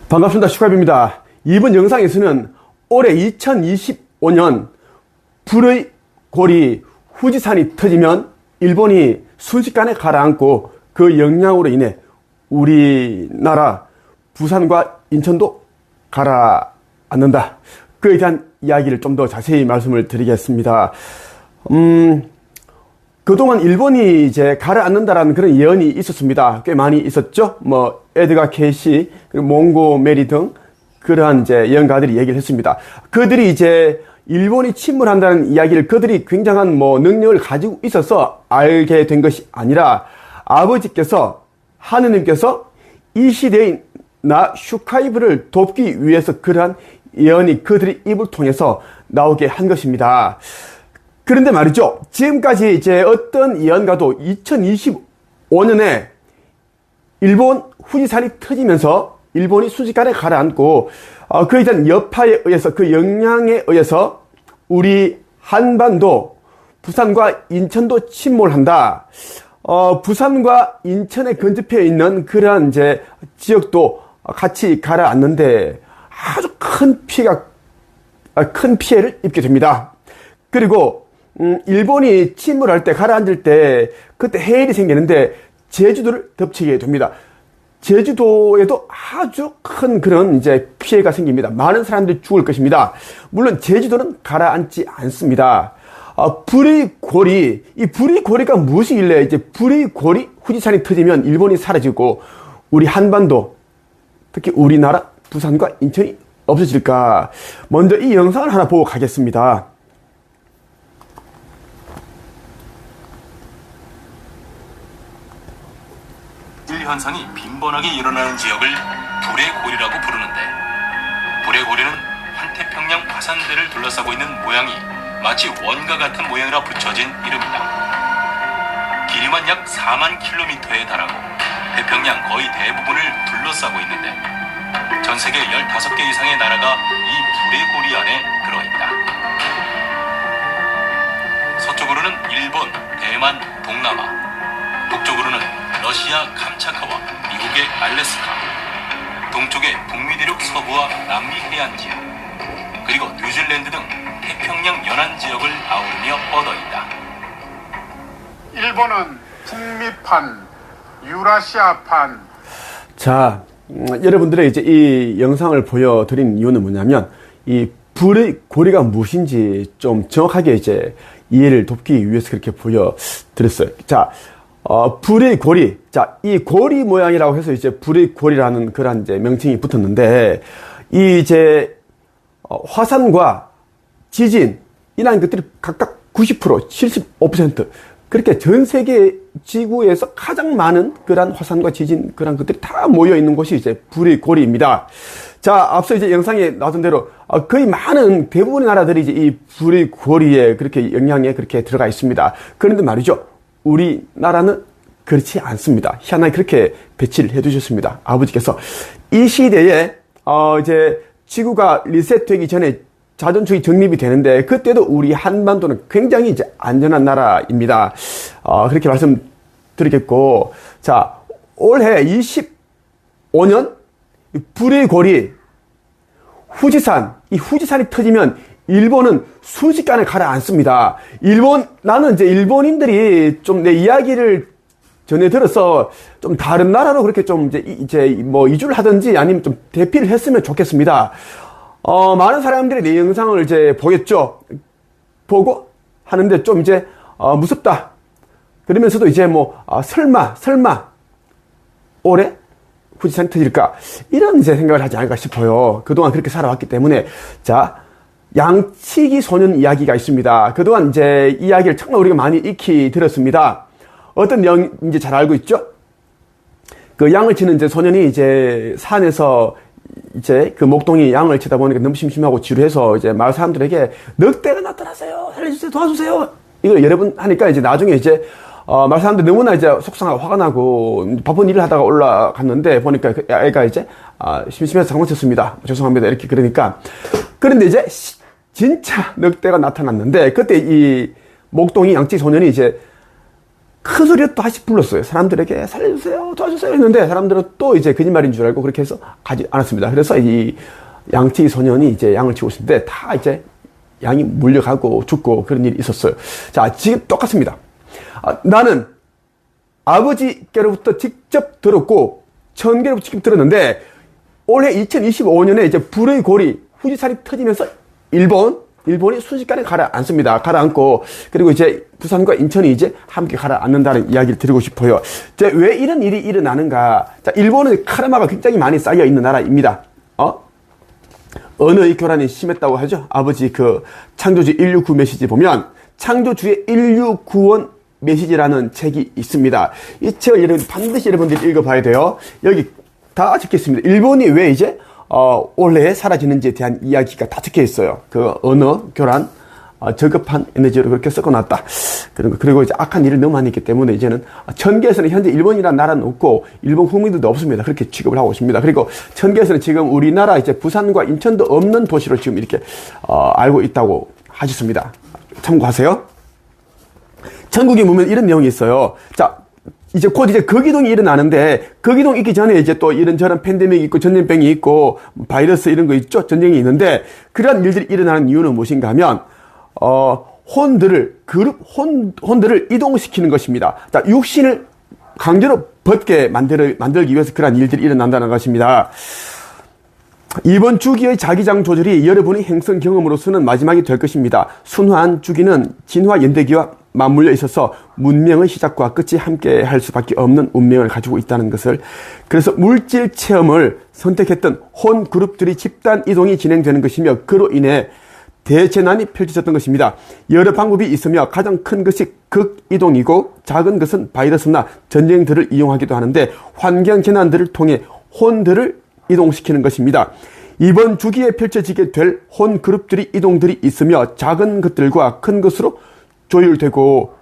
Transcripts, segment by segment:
반갑습니다. 슈카입니다. 이번 영상에서는 올해 2025년 불의 고리 후지산이 터지면 일본이 순식간에 가라앉고 그 영향으로 인해 우리나라 부산과 인천도 가라앉는다. 그에 대한 이야기를 좀 더 자세히 말씀을 드리겠습니다. 그동안 일본이 이제 가라앉는다라는 그런 예언이 있었습니다. 꽤 많이 있었죠. 뭐 에드가 케이시, 그리고 몽고 메리 등 그러한 이제 예언가들이 얘기를 했습니다. 그들이 이제 일본이 침몰한다는 이야기를 그들이 굉장한 뭐 능력을 가지고 있어서 알게 된 것이 아니라 아버지께서 하느님께서 이 시대의 나 슈카이브를 돕기 위해서 그러한 예언이 그들의 입을 통해서 나오게 한 것입니다. 그런데 말이죠. 지금까지 이제 어떤 예언가도 2025년에 일본 후지산이 터지면서 일본이 순식간에 가라앉고 그에 대한 여파에 의해서 그 영향에 의해서 우리 한반도 부산과 인천도 침몰한다. 부산과 인천에 근접해 있는 그러한 이제 지역도 같이 가라앉는데 아주 큰 피해를 입게 됩니다. 그리고 일본이 침몰할 때 가라앉을 때 그때 해일이 생기는데 제주도를 덮치게 됩니다. 제주도에도 아주 큰 그런 이제 피해가 생깁니다. 많은 사람들이 죽을 것입니다. 물론 제주도는 가라앉지 않습니다. 불의 고리, 이 불의 고리가 무엇이길래 이제 불의 고리 후지산이 터지면 일본이 사라지고 우리 한반도, 특히 우리나라 부산과 인천이 없어질까? 먼저 이 영상을 하나 보고 가겠습니다. 현상이 빈번하게 일어나는 지역을 불의 고리라고 부르는데, 불의 고리는 환태평양 화산대를 둘러싸고 있는 모양이 마치 원과 같은 모양이라 붙여진 이름이다. 길이만 약 4만 킬로미터에 달하고 태평양 거의 대부분을 둘러싸고 있는데 전 세계 15개 이상의 나라가 이 불의 고리 안에 들어있다. 서쪽으로는 일본, 대만, 동남아, 북쪽으로는 러시아 캄차카와 미국의 알래스카, 동쪽의 북미 대륙 서부와 남미 해안 지역, 그리고 뉴질랜드 등 태평양 연안 지역을 아우르며 뻗어 있다. 일본은 북미판, 유라시아판. 자, 여러분들의 이제 이 영상을 보여드린 이유는 뭐냐면 이 불의 고리가 무엇인지 좀 정확하게 이제 이해를 돕기 위해서 그렇게 보여드렸어요. 자, 불의 고리. 자, 이 고리 모양이라고 해서 이제 불의 고리라는 그런 이제 명칭이 붙었는데, 이 이제, 화산과 지진, 이라는 것들이 각각 90%, 75%, 그렇게 전 세계 지구에서 가장 많은 그런 화산과 지진, 그런 것들이 다 모여 있는 곳이 이제 불의 고리입니다. 자, 앞서 이제 영상에 나왔던 대로, 거의 많은 대부분의 나라들이 이제 이 불의 고리에 그렇게 영향에 그렇게 들어가 있습니다. 그런데 말이죠. 우리나라는 그렇지 않습니다. 희한하게 그렇게 배치를 해두셨습니다. 아버지께서 이 시대에 이제 지구가 리셋되기 전에 자전축이 정립이 되는데 그때도 우리 한반도는 굉장히 이제 안전한 나라입니다. 그렇게 말씀드리겠고, 자, 올해 25년 불의 고리 후지산, 이 후지산이 터지면 일본은 순식간에 가라앉습니다. 나는 이제 일본인들이 좀 내 이야기를 전해 들어서 좀 다른 나라로 그렇게 좀 이제 뭐 이주를 하든지 아니면 좀 대피를 했으면 좋겠습니다. 많은 사람들이 내 영상을 이제 보겠죠. 보고 하는데 좀 이제, 무섭다. 그러면서도 이제 뭐, 설마, 올해 후지산이 터질까? 이런 이제 생각을 하지 않을까 싶어요. 그동안 그렇게 살아왔기 때문에. 자, 양치기 소년 이야기가 있습니다. 그동안 이제 이야기를 정말 우리가 많이 익히 들었습니다. 어떤 이제 잘 알고 있죠? 그 양을 치는 이제 소년이 이제 산에서 이제 그 목동이 양을 치다 보니까 너무 심심하고 지루해서 이제 마을 사람들에게 늑대가 나타났어요. 살려주세요. 도와주세요. 이걸 여러 번 하니까 이제 나중에 이제 마을 사람들 너무나 이제 속상하고 화가 나고 바쁜 일을 하다가 올라갔는데 보니까 그 애가 이제 심심해서 장난쳤습니다. 죄송합니다. 이렇게 그러니까 그런데 이제 진짜 늑대가 나타났는데 그때 이 목동이 양치 소년이 이제 큰 소리로 또 다시 불렀어요. 사람들에게 살려주세요, 도와주세요 했는데 사람들은 또 이제 거짓말인 줄 알고 그렇게 해서 가지 않았습니다. 그래서 이 양치 소년이 이제 양을 치고 있을 때 다 이제 양이 물려가고 죽고 그런 일이 있었어요. 자, 지금 똑같습니다. 나는 아버지께로부터 직접 들었고 천계로부터 직접 들었는데 올해 2025년에 이제 불의 고리 후지산이 터지면서 일본이 순식간에 가라앉습니다. 가라앉고 그리고 이제 부산과 인천이 이제 함께 가라앉는다는 이야기를 드리고 싶어요. 이제 왜 이런 일이 일어나는가? 자, 일본은 카르마가 굉장히 많이 쌓여 있는 나라입니다. 언어의 교란이 심했다고 하죠. 아버지 그 창조주 인류 구원 메시지 보면 창조주의 인류 구원 메시지라는 책이 있습니다. 이 책을 반드시 여러분들이 읽어봐야 돼요. 여기 다 적혀 있습니다. 일본이 왜 이제 올해 사라지는지에 대한 이야기가 다 적혀 있어요. 그 언어 교란, 저급한 에너지로 그렇게 섞어놨다. 그리고 이제 악한 일을 너무 많이 했기 때문에 이제는 천계에서는 현재 일본이라는 나라는 없고 일본 국민들도 없습니다. 그렇게 취급을 하고 있습니다. 그리고 천계에서는 지금 우리나라 이제 부산과 인천도 없는 도시로 지금 이렇게 알고 있다고 하셨습니다. 참고하세요. 천국에 보면 이런 내용이 있어요. 자, 이제 곧 이제 거기동이 일어나는데 거기동 있기 전에 이제 또 이런저런 팬데믹이 있고 전염병이 있고 바이러스 이런 거 있죠. 전쟁이 있는데 그러한 일들이 일어나는 이유는 무엇인가 하면 혼들을 이동시키는 것입니다. 자, 육신을 강제로 벗게 만들기 위해서 그러한 일들이 일어난다는 것입니다. 이번 주기의 자기장 조절이 여러분의 행성 경험으로서는 마지막이 될 것입니다. 순환 주기는 진화 연대기와 맞물려 있어서 문명의 시작과 끝이 함께 할 수밖에 없는 운명을 가지고 있다는 것을, 그래서 물질 체험을 선택했던 혼 그룹들이 집단 이동이 진행되는 것이며 그로 인해 대재난이 펼쳐졌던 것입니다. 여러 방법이 있으며 가장 큰 것이 극이동이고 작은 것은 바이러스나 전쟁들을 이용하기도 하는데 환경 재난들을 통해 혼들을 이동시키는 것입니다. 이번 주기에 펼쳐지게 될 혼 그룹들이 이동들이 있으며 작은 것들과 큰 것으로 조율되고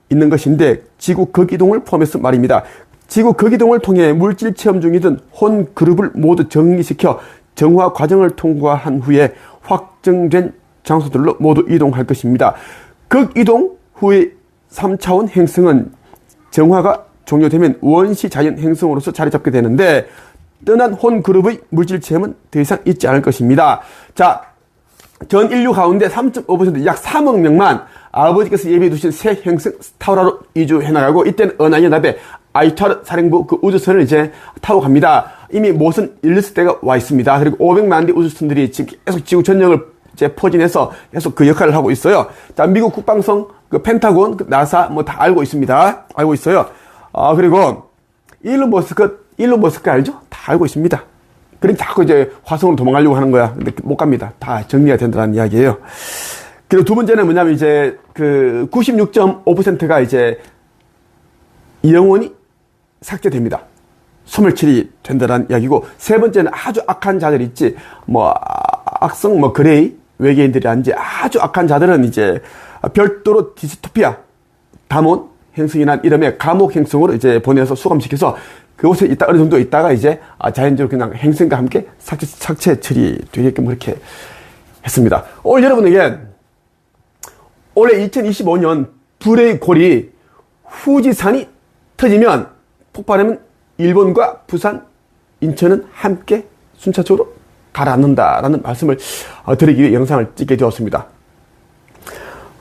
있는 것인데 지구 극이동을 포함해서 말입니다. 지구 극이동을 통해 물질 체험 중이던 혼 그룹을 모두 정리시켜 정화 과정을 통과한 후에 확정된 장소들로 모두 이동할 것입니다. 극이동 후에 3차원 행성은 정화가 종료되면 원시 자연 행성으로서 자리 잡게 되는데 떠난 혼 그룹의 물질 체험은 더 이상 있지 않을 것입니다. 자, 전 인류 가운데 3.5% 약 3억 명만 아버지께서 예비해 두신 새 행성 스타우라로 이주해 나가고 이때는 은하연합의 아이타르 사령부 그 우주선을 이제 타고 갑니다. 이미 모선 일렸을 때가 와 있습니다. 그리고 500만 대 우주선들이 지금 계속 지구 전역을 이제 포진해서 계속 그 역할을 하고 있어요. 자, 미국 국방성, 그 펜타곤, 그 나사 뭐 다 알고 있습니다. 알고 있어요. 그리고 일론 머스크 알죠? 다 알고 있습니다. 그러니까 자꾸 이제 화성으로 도망가려고 하는 거야. 근데 못 갑니다. 다 정리가 된다는 이야기예요. 그리고 두 번째는 뭐냐면 이제 그 96.5%가 이제 영원히 삭제됩니다. 소멸칠이 된다는 이야기고, 세 번째는 아주 악한 자들 있지, 뭐 악성 뭐 그레이 외계인들이란지 아주 악한 자들은 이제 별도로 디스토피아 다몬 행성이란 이름의 감옥 행성으로 이제 보내서 수감시켜서 그곳에 있다 어느 정도 있다가 이제 자연적으로 그냥 행성과 함께 삭제 처리되게끔 그렇게 했습니다. 오늘 여러분에게 올해 2025년 불의 고리 후지산이 터지면 폭발하면 일본과 부산, 인천은 함께 순차적으로 가라앉는다라는 말씀을 드리기 위해 영상을 찍게 되었습니다.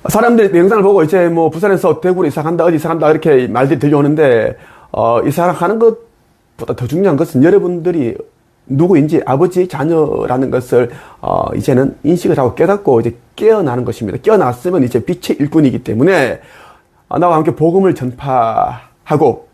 사람들이 영상을 보고 이제 뭐 부산에서 대구로 이사 간다, 어디 이사 간다 이렇게 말들이 들려오는데 이사 가는 것보다 더 중요한 것은 여러분들이 누구인지 아버지의 자녀라는 것을 이제는 인식을 하고 깨닫고 이제 깨어나는 것입니다. 깨어났으면 이제 빛의 일꾼이기 때문에 나와 함께 복음을 전파하고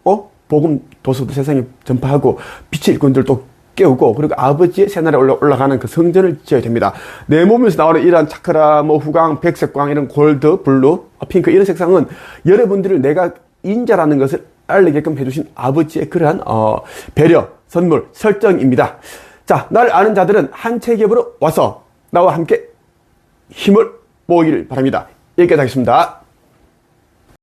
복음 도서도 세상에 전파하고 빛의 일꾼들도 깨우고 그리고 아버지의 새날에 올라가는 그 성전을 지어야 됩니다. 내 몸에서 나오는 이러한 차크라, 뭐 후광, 백색광, 이런 골드, 블루, 핑크 이런 색상은 여러분들을 내가 인자라는 것을 알리게끔 해주신 아버지의 그러한 배려, 선물, 설정입니다. 자, 나를 아는 자들은 한 체ገብ으로 와서 나와 함께 힘을 모으기를 바랍니다. 여기까지 하겠습니다.